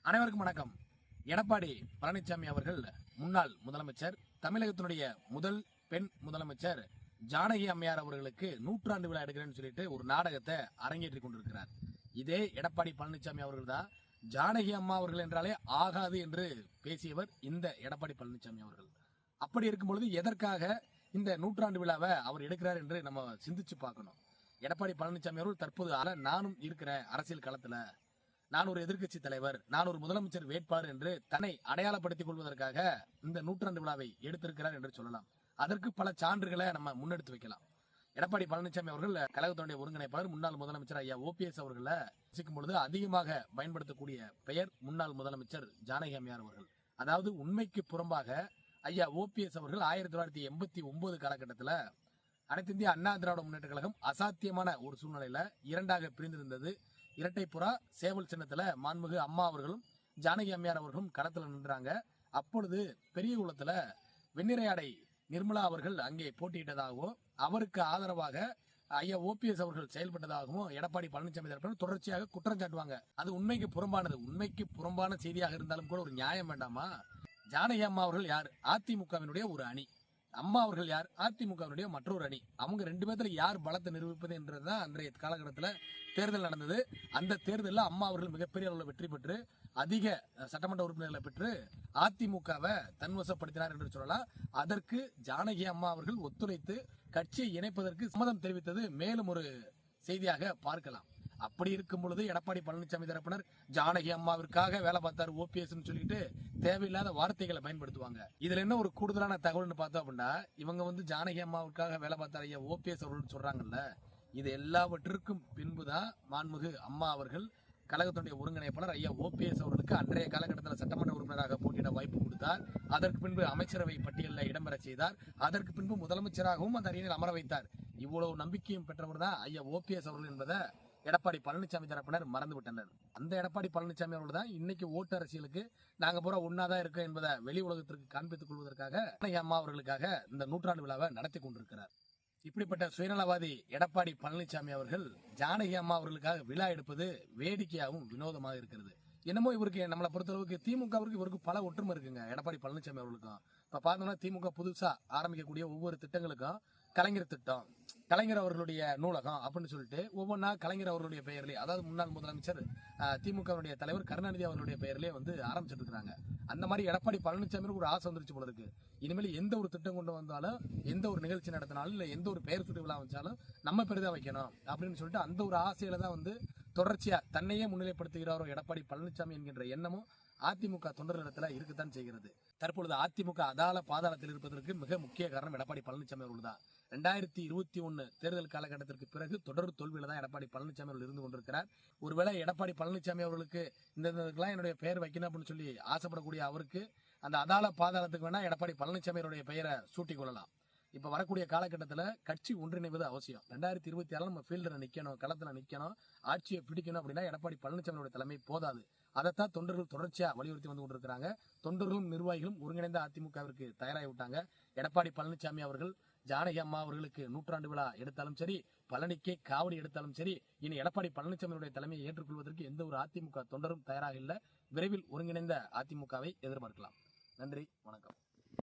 அனைவருக்கும் வணக்கம். எடப்பாடி பழனிசாமி அவர்கள் முன்னாள் முதலமைச்சர், தமிழகத்தினுடைய முதல் பெண் முதலமைச்சர் ஜானகி அம்மையார் அவர்களுக்கு 100ஆண்டு விழா எடுக்கிறேன்னு சொல்லிட்டு ஒரு நாடகத்தை அரங்கேற்றி கொண்டிருக்கிறார். இதே எடப்பாடி பழனிசாமி அவர்கள் தான் ஜானகி அம்மா அவர்கள் என்றாலே ஆகாது என்று பேசியவர் இந்த எடப்பாடி பழனிசாமி அவர்கள். அப்படி இருக்கும் பொழுது எதற்காக இந்த 100ஆண்டு விழாவை அவர் எடுக்கிறார் என்று நம்ம சிந்திச்சு பார்க்கணும். எடப்பாடி பழனிசாமி அவர்கள் தற்போது நானும் இருக்கிறேன் அரசியல் களத்துல, நான் ஒரு எதிர்கட்சி தலைவர், நான் ஒரு முதலமைச்சர் வேட்பாளர் என்று தன்னை அடையாளப்படுத்திக் கொள்வதற்காக இந்த 100ஆண்டு விழாவை எடுத்திருக்கிறார் என்று சொல்லலாம். அதற்கு பல சான்றுகளை நம்ம முன்னெடுத்து வைக்கலாம். எடப்பாடி பழனிசாமி அவர்கள் கழகத்தினுடைய ஒருங்கிணைப்பாளர், முன்னாள் முதலமைச்சர் ஐயா OPS அவர்களை வசிக்கும் பொழுது அதிகமாக பயன்படுத்தக்கூடிய பெயர் முன்னாள் முதலமைச்சர் ஜானகி அம்மையார் அவர்கள். அதாவது உண்மைக்கு புறம்பாக ஐயா OPS அவர்கள் 1989 காலகட்டத்தில் அனைத்து இந்திய அண்ணா திராவிட முன்னேற்ற கழகம் அசாத்தியமான ஒரு சூழ்நிலையில இரண்டாக பிரிந்திருந்தது. இரட்டைப்புறா சேவல் சின்னத்துல மாண்புமிகு அம்மா அவர்களும் ஜானகி அம்மையார் அவர்களும் களத்துல நின்றாங்க. அப்பொழுது பெரிய குளத்துல வெண்ணிறையாடை நிர்மலா அவர்கள் அங்கே போட்டியிட்டதாகவும் அவருக்கு ஆதரவாக ஐயா OPS அவர்கள் செயல்பட்டதாகவும் எடப்பாடி பழனிசாமி தரப்பினர் தொடர்ச்சியாக குற்றம் சாட்டுவாங்க. அது உண்மைக்கு புறம்பானது. உண்மைக்கு புறம்பான செய்தியாக இருந்தாலும் கூட ஒரு நியாயம் வேண்டாமா? ஜானகி அம்மா அவர்கள் யார்? அதிமுகவினுடைய ஒரு அணி. அம்மா அவர்கள் யார்? அதிமுகவினுடைய மற்றொரு அணி. அவங்க ரெண்டு பேர்த்துல யார் பலத்தை நிரூபிப்பது என்றதுதான் அன்றைய காலகட்டத்தில் தேர்தல் நடந்தது. அந்த தேர்தலில் அம்மா அவர்கள் மிகப்பெரிய அளவில் வெற்றி பெற்று அதிக சட்டமன்ற உறுப்பினர்களை பெற்று அதிமுகவை தன்வசப்படுத்தினார் என்று சொல்லலாம். அதற்கு ஜானகி அம்மா அவர்கள் ஒத்துழைத்து கட்சியை இணைப்பதற்கு சம்மதம் தெரிவித்தது மேலும் ஒரு செய்தியாக பார்க்கலாம். அப்படி இருக்கும் பொழுது எடப்பாடி பழனிசாமி தரப்பினர் ஜானகி அம்மாவிற்காக வேலை பார்த்தார் OPS சொல்லிட்டு தேவையில்லாத வார்த்தைகளை பயன்படுத்துவாங்க. இதுல என்ன ஒரு கூடுதலான தகவல்னு பார்த்தோம் அப்படின்னா, இவங்க ஜானகி அம்மாவுக்காக வேலை பார்த்தார் ஐயா OPS அவர்கள் சொல்றாங்கல்ல, இது எல்லாவற்றிற்கும் பின்புதான் மாண்புமிகு அம்மா அவர்கள் கழகத்தினுடைய ஒருங்கிணைப்பாளர் ஐயா OPS அவர்களுக்கு அன்றைய காலகட்டத்தில் சட்டமன்ற உறுப்பினராக போட்டியிட வாய்ப்பு கொடுத்தார். அதற்கு பின்பு அமைச்சரவை பட்டியலில் இடம்பெற செய்தார். அதற்கு பின்பு முதலமைச்சராகவும் அந்த அணியில் அமர வைத்தார். இவ்வளவு நம்பிக்கையும் பெற்றவர் தான் ஐயா OPS அவர்கள் என்பதை எடப்பாடி பழனிசாமி தரப்பினர் மறந்து விட்டனர். அந்த எடப்பாடி பழனிசாமி அவர்கள் தான் இன்னைக்கு ஓட்டு அரசியலுக்கு நாங்க பூரா ஒன்னாதான் இருக்கோம் என்பதை வெளி உலகத்திற்கு காண்பித்துக் கொள்வதற்காக அம்மா அவர்களுக்காக இந்த 100ஆண்டு விழாவை நடத்தி கொண்டிருக்கிறார். இப்படிப்பட்ட சுயநலவாதி எடப்பாடி பழனிசாமி அவர்கள் ஜானகி அம்மா அவர்களுக்காக விழா எடுப்பது வேடிக்கையாகவும் வினோதமாக இருக்கிறது. என்னமோ இவருக்கு நம்மளை பொறுத்தளவுக்கு திமுகவிற்கு இவருக்கு பல ஒற்றுமை இருக்குங்க. எடப்பாடி பழனிசாமி அவர்களுக்கும் இப்ப பார்த்தோம்னா திமுக புதுசா ஆரம்பிக்கக்கூடிய ஒவ்வொரு திட்டங்களுக்கும் கலைஞர் திட்டம், கலைஞர் அவர்களுடைய நூலகம் அப்படின்னு சொல்லிட்டு ஒவ்வொன்றா கலைஞர் அவர்களுடைய பெயர்லேயே, அதாவது முன்னாள் முதலமைச்சர் திமுகவுடைய தலைவர் கருணாநிதி அவர்களுடைய பெயர்லேயே ஆரம்பிச்சிட்டு இருக்காங்க. அந்த மாதிரி எடப்பாடி பழனிசாமி ஒரு ஆசை வந்துருச்சு போல இருக்கு. இனிமேல் எந்த ஒரு திட்டம் கொண்டு வந்தாலும், எந்த ஒரு நிகழ்ச்சி நடத்தினாலும், இல்லை எந்த ஒரு பெயர் சுட்டு விழா வச்சாலும் நம்ம பெரிதா வைக்கணும் அப்படின்னு சொல்லிட்டு அந்த ஒரு ஆசையில தான் தொடர்ச்சியா தன்னையே முன்னிலைப்படுத்துகிறாரோ எடப்பாடி பழனிசாமி என்கின்ற எண்ணமும் அதிமுக தொண்டர்களிடத்துல இருக்குத்தான் செய்கிறது. தற்பொழுது அதிமுக அதால பாதாளத்தில் இருப்பதற்கு மிக முக்கிய காரணம் எடப்பாடி பழனிசாமி அவர்கள் தான். 2021 தேர்தல் காலகட்டத்திற்கு பிறகு தொடர் தோல்வியில தான் எடப்பாடி பழனிசாமி அவர்கள் இருந்து கொண்டிருக்கிறார். ஒருவேளை எடப்பாடி பழனிசாமி அவர்களுக்கு இந்த என்னுடைய பெயர் வைக்கணும் அப்படின்னு சொல்லி ஆசைப்படக்கூடிய அவருக்கு அந்த அதால பாதாளத்துக்கு வேணா எடப்பாடி பழனிசாமி அவருடைய பெயரை சூட்டிக் கொள்ளலாம். இப்ப வரக்கூடிய காலகட்டத்தில் கட்சி ஒன்றிணைவது அவசியம். 2026 நம்ம ஃபீல்டில் நிக்கணும், களத்துல நிக்கணும், ஆட்சியை பிடிக்கணும் அப்படின்னா எடப்பாடி பழனிசாமியோட தலைமை போதாது. அதைத்தான் தொண்டர்கள் தொடர்ச்சியா வலியுறுத்தி வந்து கொண்டிருக்கிறாங்க. தொண்டர்களும் நிர்வாகிகளும் ஒருங்கிணைந்த அதிமுகவிற்கு தயாராகி விட்டாங்க. எடப்பாடி பழனிசாமி அவர்கள் ஜானகி அம்மா அவர்களுக்கு 100ஆண்டு விழா எடுத்தாலும் சரி, பழனிக்கே காவடி எடுத்தாலும் சரி, இனி எடப்பாடி பழனிசாமியுடைய தலைமையை ஏற்றுக்கொள்வதற்கு எந்த ஒரு அதிமுக தொண்டரும் தயாராக இல்லை. விரைவில் ஒருங்கிணைந்த அதிமுகவை எதிர்பார்க்கலாம். நன்றி, வணக்கம்.